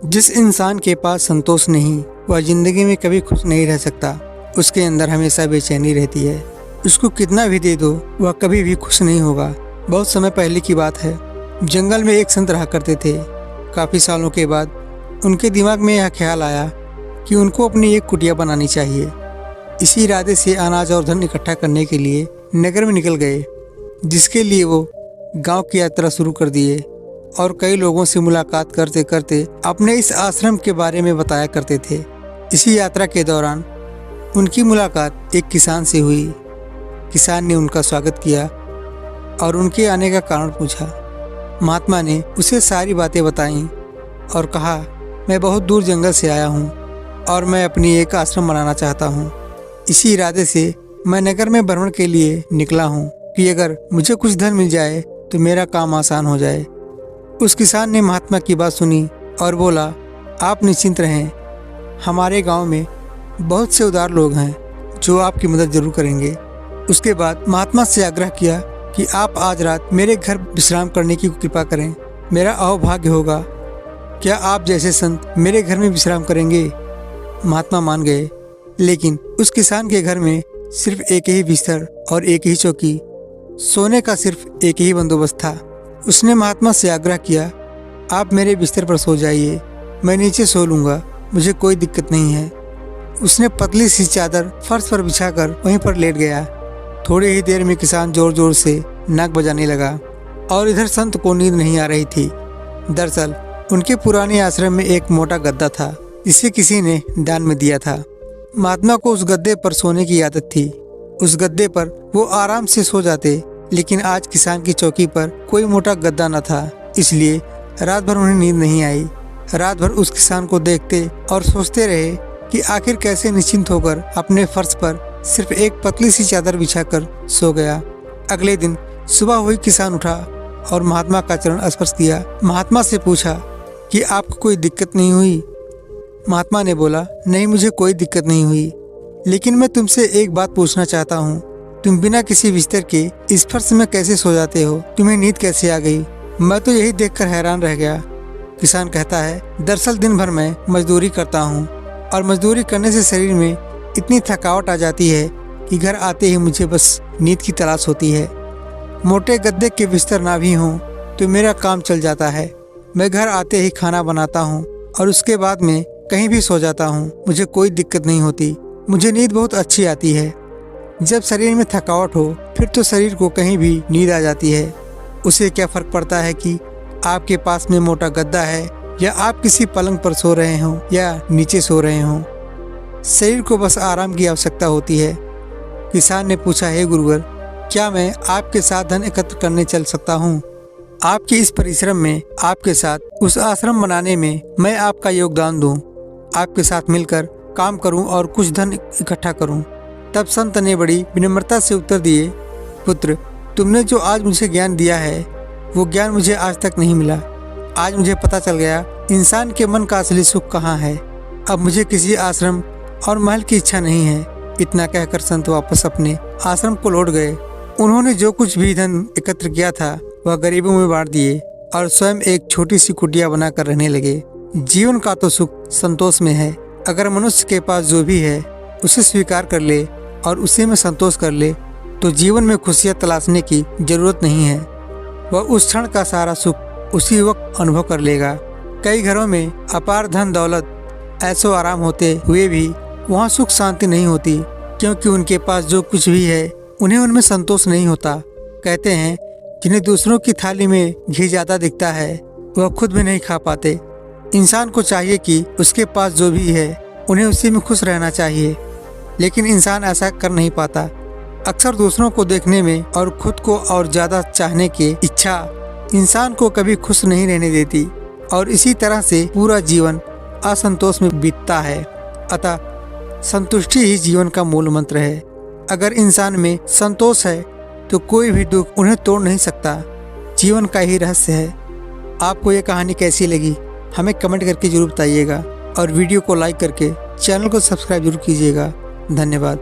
जिस इंसान के पास संतोष नहीं, वह जिंदगी में कभी खुश नहीं रह सकता। उसके अंदर हमेशा बेचैनी रहती है। उसको कितना भी दे दो, वह कभी भी खुश नहीं होगा। बहुत समय पहले की बात है, जंगल में एक संत रहा करते थे। काफ़ी सालों के बाद उनके दिमाग में यह ख्याल आया कि उनको अपनी एक कुटिया बनानी चाहिए। इसी इरादे से अनाज और धन इकट्ठा करने के लिए नगर में निकल गए, जिसके लिए वो गांव की यात्रा शुरू कर दिए और कई लोगों से मुलाकात करते करते अपने इस आश्रम के बारे में बताया करते थे। इसी यात्रा के दौरान उनकी मुलाकात एक किसान से हुई। किसान ने उनका स्वागत किया और उनके आने का कारण पूछा। महात्मा ने उसे सारी बातें बताईं और कहा, मैं बहुत दूर जंगल से आया हूँ और मैं अपनी एक आश्रम बनाना चाहता हूँ। इसी इरादे से मैं नगर में भ्रमण के लिए निकला हूँ कि अगर मुझे कुछ धन मिल जाए तो मेरा काम आसान हो जाए। उस किसान ने महात्मा की बात सुनी और बोला, आप निश्चिंत रहें, हमारे गांव में बहुत से उदार लोग हैं जो आपकी मदद जरूर करेंगे। उसके बाद महात्मा से आग्रह किया कि आप आज रात मेरे घर विश्राम करने की कृपा करें, मेरा अहोभाग्य होगा। क्या आप जैसे संत मेरे घर में विश्राम करेंगे? महात्मा मान गए, लेकिन उस किसान के घर में सिर्फ एक ही बिस्तर और एक ही चौकी, सोने का सिर्फ एक ही बंदोबस्त था। उसने महात्मा से आग्रह किया, आप मेरे बिस्तर पर सो जाइए, मैं नीचे सो लूँगा, मुझे कोई दिक्कत नहीं है। उसने पतली सी चादर फर्श पर बिछाकर वहीं पर लेट गया। थोड़ी ही देर में किसान जोर जोर से नाक बजाने लगा और इधर संत को नींद नहीं आ रही थी। दरअसल उनके पुराने आश्रम में एक मोटा गद्दा था, जिसे किसी ने दान में दिया था। महात्मा को उस गद्दे पर सोने की आदत थी। उस गद्दे पर वो आराम से सो जाते, लेकिन आज किसान की चौकी पर कोई मोटा गद्दा न था, इसलिए रात भर उन्हें नींद नहीं आई। रात भर उस किसान को देखते और सोचते रहे कि आखिर कैसे निश्चिंत होकर अपने फर्श पर सिर्फ एक पतली सी चादर बिछाकर सो गया। अगले दिन सुबह हुई, किसान उठा और महात्मा का चरण स्पर्श किया। महात्मा से पूछा कि आपको कोई दिक्कत नहीं हुई? महात्मा ने बोला, नहीं, मुझे कोई दिक्कत नहीं हुई, लेकिन मैं तुमसे एक बात पूछना चाहता हूँ। तुम बिना किसी बिस्तर के इस फर्श में कैसे सो जाते हो? तुम्हें नींद कैसे आ गई? मैं तो यही देखकर हैरान रह गया। किसान कहता है, दरअसल दिन भर मैं मजदूरी करता हूँ और मजदूरी करने से शरीर में इतनी थकावट आ जाती है कि घर आते ही मुझे बस नींद की तलाश होती है। मोटे गद्दे के बिस्तर ना भी हों तो मेरा काम चल जाता है। मैं घर आते ही खाना बनाता हूँ और उसके बाद में कहीं भी सो जाता हूँ, मुझे कोई दिक्कत नहीं होती। मुझे नींद बहुत अच्छी आती है। जब शरीर में थकावट हो फिर तो शरीर को कहीं भी नींद आ जाती है। उसे क्या फ़र्क पड़ता है कि आपके पास में मोटा गद्दा है या आप किसी पलंग पर सो रहे हों या नीचे सो रहे हों। शरीर को बस आराम की आवश्यकता होती है। किसान ने पूछा, हे गुरुवर, क्या मैं आपके साथ धन एकत्र करने चल सकता हूँ? आपके इस परिश्रम में, आपके साथ उस आश्रम बनाने में मैं आपका योगदान दूँ, आपके साथ मिलकर काम करूँ और कुछ धन इकट्ठा करूँ। तब संत ने बड़ी विनम्रता से उत्तर दिए, पुत्र, तुमने जो आज मुझे ज्ञान दिया है वो ज्ञान मुझे आज तक नहीं मिला। आज मुझे पता चल गया इंसान के मन का असली सुख कहाँ है। अब मुझे किसी आश्रम और महल की इच्छा नहीं है। इतना कहकर संत वापस अपने आश्रम को लौट गए। उन्होंने जो कुछ भी धन एकत्र किया था वह गरीबों में बांट दिए और स्वयं एक छोटी सी कुटिया बनाकर रहने लगे। जीवन का तो सुख संतोष में है। अगर मनुष्य के पास जो भी है उसे स्वीकार कर ले और उसी में संतोष कर ले तो जीवन में खुशियाँ तलाशने की जरूरत नहीं है। वह उस क्षण का सारा सुख उसी वक्त अनुभव कर लेगा। कई घरों में अपार धन दौलत, ऐशो आराम होते हुए भी वहाँ सुख शांति नहीं होती, क्योंकि उनके पास जो कुछ भी है उन्हें उनमें संतोष नहीं होता। कहते हैं, जिन्हें दूसरों की थाली में घी ज़्यादा दिखता है वह खुद भी नहीं खा पाते। इंसान को चाहिए कि उसके पास जो भी है उन्हें उसी में खुश रहना चाहिए, लेकिन इंसान ऐसा कर नहीं पाता। अक्सर दूसरों को देखने में और खुद को और ज़्यादा चाहने की इच्छा इंसान को कभी खुश नहीं रहने देती और इसी तरह से पूरा जीवन असंतोष में बीतता है। अतः संतुष्टि ही जीवन का मूल मंत्र है। अगर इंसान में संतोष है तो कोई भी दुख उन्हें तोड़ नहीं सकता। जीवन का ही रहस्य है। आपको ये कहानी कैसी लगी हमें कमेंट करके जरूर बताइएगा और वीडियो को लाइक करके चैनल को सब्सक्राइब जरूर कीजिएगा। धन्यवाद।